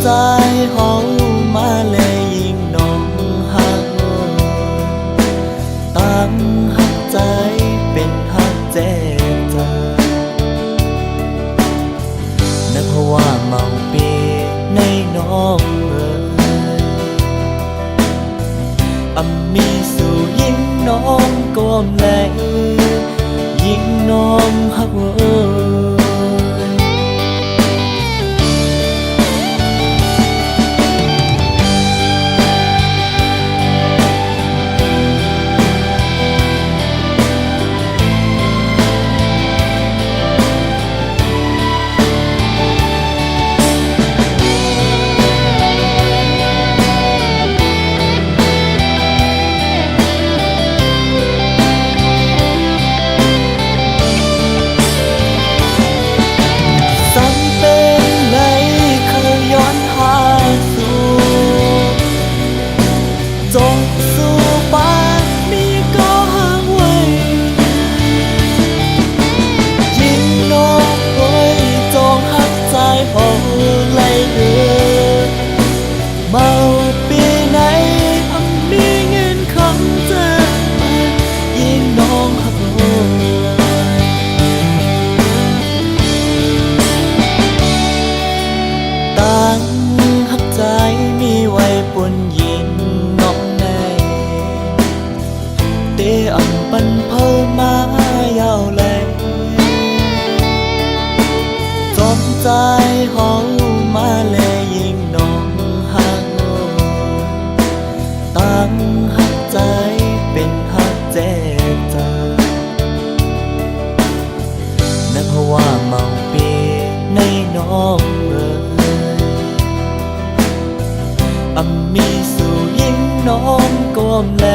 ใจเฮามาเลยยิ่งน้องหักตั้งหักใจเป็นหักแจ้งเธอนั่นเพราะว่าเมาเปีในน้องมีสู่ยิ่งน้องก้มแลยิ่งน้องหักปันเพิ่มมายาวเลยจนใจเฮามาเลยยิ่งน้องหักตั้งหักใจเป็นหักแจ้งเธอนั่นเพราะว่าเมาเปีในน้องมีสู่ยิ่งน้องก้มแล